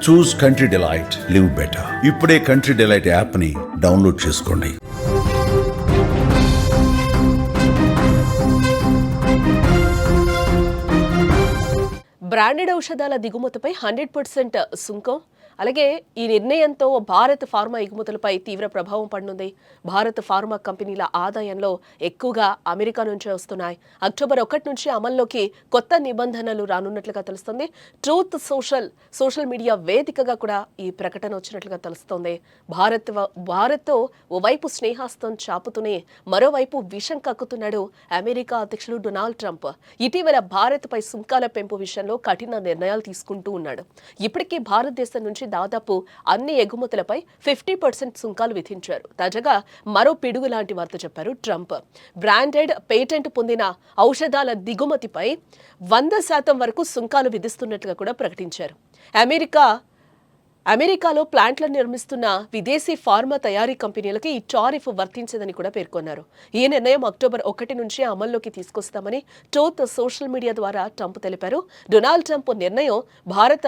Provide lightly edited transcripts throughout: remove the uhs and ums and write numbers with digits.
చూస్ country delight, live better. ఇప్పుడే country delight app ని download చేసుకోండి. బ్రాండెడ్ ఔషధాల దిగుమతిపై 100% సుంకం. అలాగే ఈ నిర్ణయంతో భారత్ ఫార్మా ఎగుమతులపై తీవ్ర ప్రభావం పడనుంది. భారత్ ఫార్మా కంపెనీల ఆదాయంలో ఎక్కువగా అమెరికా నుంచే వస్తున్నాయి. అక్టోబర్ 1 నుంచి అమల్లోకి కొత్త నిబంధనలు రానున్నట్లుగా తెలుస్తుంది. ట్రూత్ సోషల్ మీడియా వేదికగా కూడా ఈ ప్రకటన వచ్చినట్లుగా తెలుస్తోంది. భారత్తో ఓవైపు స్నేహాస్తం చాపుతూనే మరోవైపు విషం కక్కుతున్నాడు అమెరికా అధ్యక్షుడు డొనాల్డ్ ట్రంప్. ఇటీవల భారత్పై సుంకాల పెంపు విషయంలో కఠిన నిర్ణయాలు తీసుకుంటూ ఉన్నాడు. ఇప్పటికే భారతదేశం నుంచి దాదాపు అన్ని ఎగుమతులపై 50% సుంకాలు విధించారు. తాజాగా మరో పిడుగు లాంటి వార్త చెప్పారు ట్రంప్. బ్రాండెడ్ పేటెంట్ పొందిన ఔషధాల దిగుమతిపై 100% వరకు సుంకాలు విధిస్తున్నట్లుగా కూడా ప్రకటించారు. అమెరికాలో ప్లాంట్లను నిర్మిస్తున్న విదేశీ ఫార్మా తయారీ కంపెనీలకి ఈ టారిఫ్ వర్తించదని కూడా పేర్కొన్నారు. ఈ నిర్ణయం అక్టోబర్ 1 నుంచి అమల్లోకి తీసుకొస్తామని ట్రూత్ సోషల్ మీడియా ద్వారా ట్రంప్ తెలిపారు. డొనాల్డ్ ట్రంప్ నిర్ణయం భారత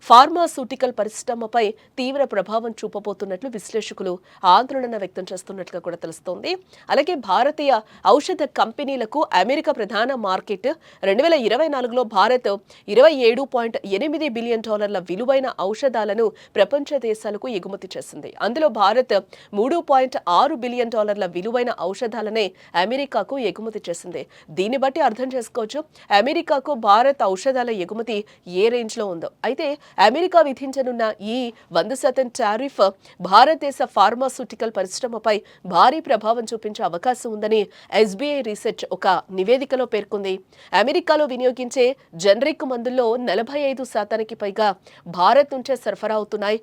ఫార్మాస్యూటికల్ పరిశ్రమపై తీవ్ర ప్రభావం చూపబోతున్నట్లు విశ్లేషకులు ఆందోళన వ్యక్తం చేస్తున్నట్లుగా కూడా తెలుస్తోంది. అలాగే భారతీయ ఔషధ కంపెనీలకు అమెరికా ప్రధాన మార్కెట్. 2024లో భారత్ $27.8 బిలియన్ విలువైన ఔషధాలను ప్రపంచ దేశాలకు ఎగుమతి చేసింది. అందులో భారత్ $3.6 బిలియన్ విలువైన ఔషధాలనే అమెరికాకు ఎగుమతి చేసింది. దీన్ని బట్టి అర్థం చేసుకోవచ్చు అమెరికాకు భారత్ ఔషధాల ఎగుమతి ఏ రేంజ్ లో ఉందో. అయితే అమెరికా విధించనున్న ఈ 100% టారిఫ్ భారతదేశ ఫార్మాస్యూటికల్ పరిశ్రమపై భారీ ప్రభావం చూపించే అవకాశం ఉందని ఎస్బీఐ రీసెర్చ్ ఒక నివేదికలో పేర్కొంది. అమెరికాలో వినియోగించే జనరిక్ మందుల్లో 45% పైగా భారత్ నుంచే సరఫరా అవుతున్నాయి.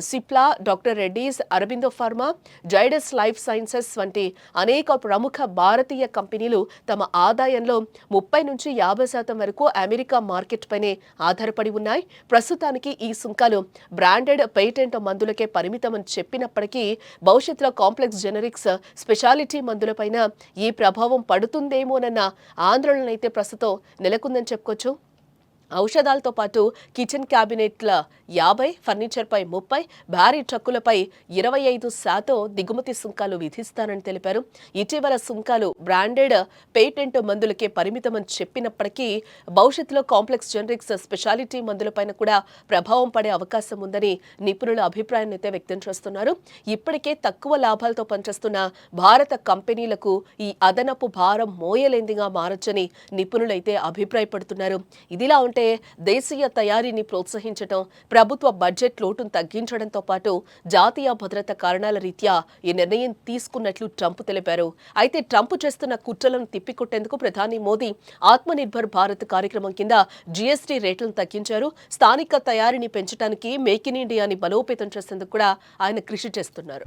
Cipla, doctor Reddy's, Aurobindo pharma, Zydus life sciences వంటి అనేక ప్రముఖ భారతీయ కంపెనీలు తమ ఆదాయంలో 30-50% వరకు అమెరికా మార్కెట్ పైనే ఆధారపడి ఉన్నాయి. ప్రస్తుతానికి ఈ సుంకాలు బ్రాండెడ్ పేటెంట్ మందులకే పరిమితమని చెప్పినప్పటికీ భవిష్యత్తులో కాంప్లెక్స్ జెనరిక్స్, స్పెషాలిటీ మందులపైన ఈ ప్రభావం పడుతుందేమోనన్న ఆందోళన అయితే ప్రస్తుతం నెలకొందని చెప్పుకోవచ్చు. ఔషధాలతో పాటు కిచెన్ క్యాబినెట్ల 50%, ఫర్నిచర్పై 30%, భారీ ట్రక్కులపై 25% దిగుమతి సుంకాలు విధిస్తానని తెలిపారు. ఇటీవల సుంకాలు బ్రాండెడ్ పేటెంట్ మందులకే పరిమితమని చెప్పినప్పటికీ భవిష్యత్తులో కాంప్లెక్స్ జెనరిక్స్, స్పెషాలిటీ మందులపైన కూడా ప్రభావం పడే అవకాశం ఉందని నిపుణుల అభిప్రాయాన్ని అయితే వ్యక్తం చేస్తున్నారు. ఇప్పటికే తక్కువ లాభాలతో పనిచేస్తున్న భారత కంపెనీలకు ఈ అదనపు భారం మోయలేందిగా మారొచ్చని నిపుణులైతే అభిప్రాయపడుతున్నారు. ఇదిలా ఉంటే దేశీయ తయారీని ప్రోత్సహించడం, ప్రభుత్వ బడ్జెట్ లోటును తగ్గించడంతో పాటు జాతీయ భద్రత కారణాల రీత్యా ఈ నిర్ణయం తీసుకున్నట్లు ట్రంప్ తెలిపారు. అయితే ట్రంప్ చేస్తున్న కుట్రలను తిప్పికొట్టేందుకు ప్రధాని మోదీ ఆత్మనిర్భర్ భారత్ కార్యక్రమం కింద జీఎస్టీ రేట్లను తగ్గించారు. స్థానిక తయారీని పెంచడానికి మేక్ ఇన్ ఇండియాని బలోపేతం చేసేందుకు కూడా ఆయన కృషి చేస్తున్నారు.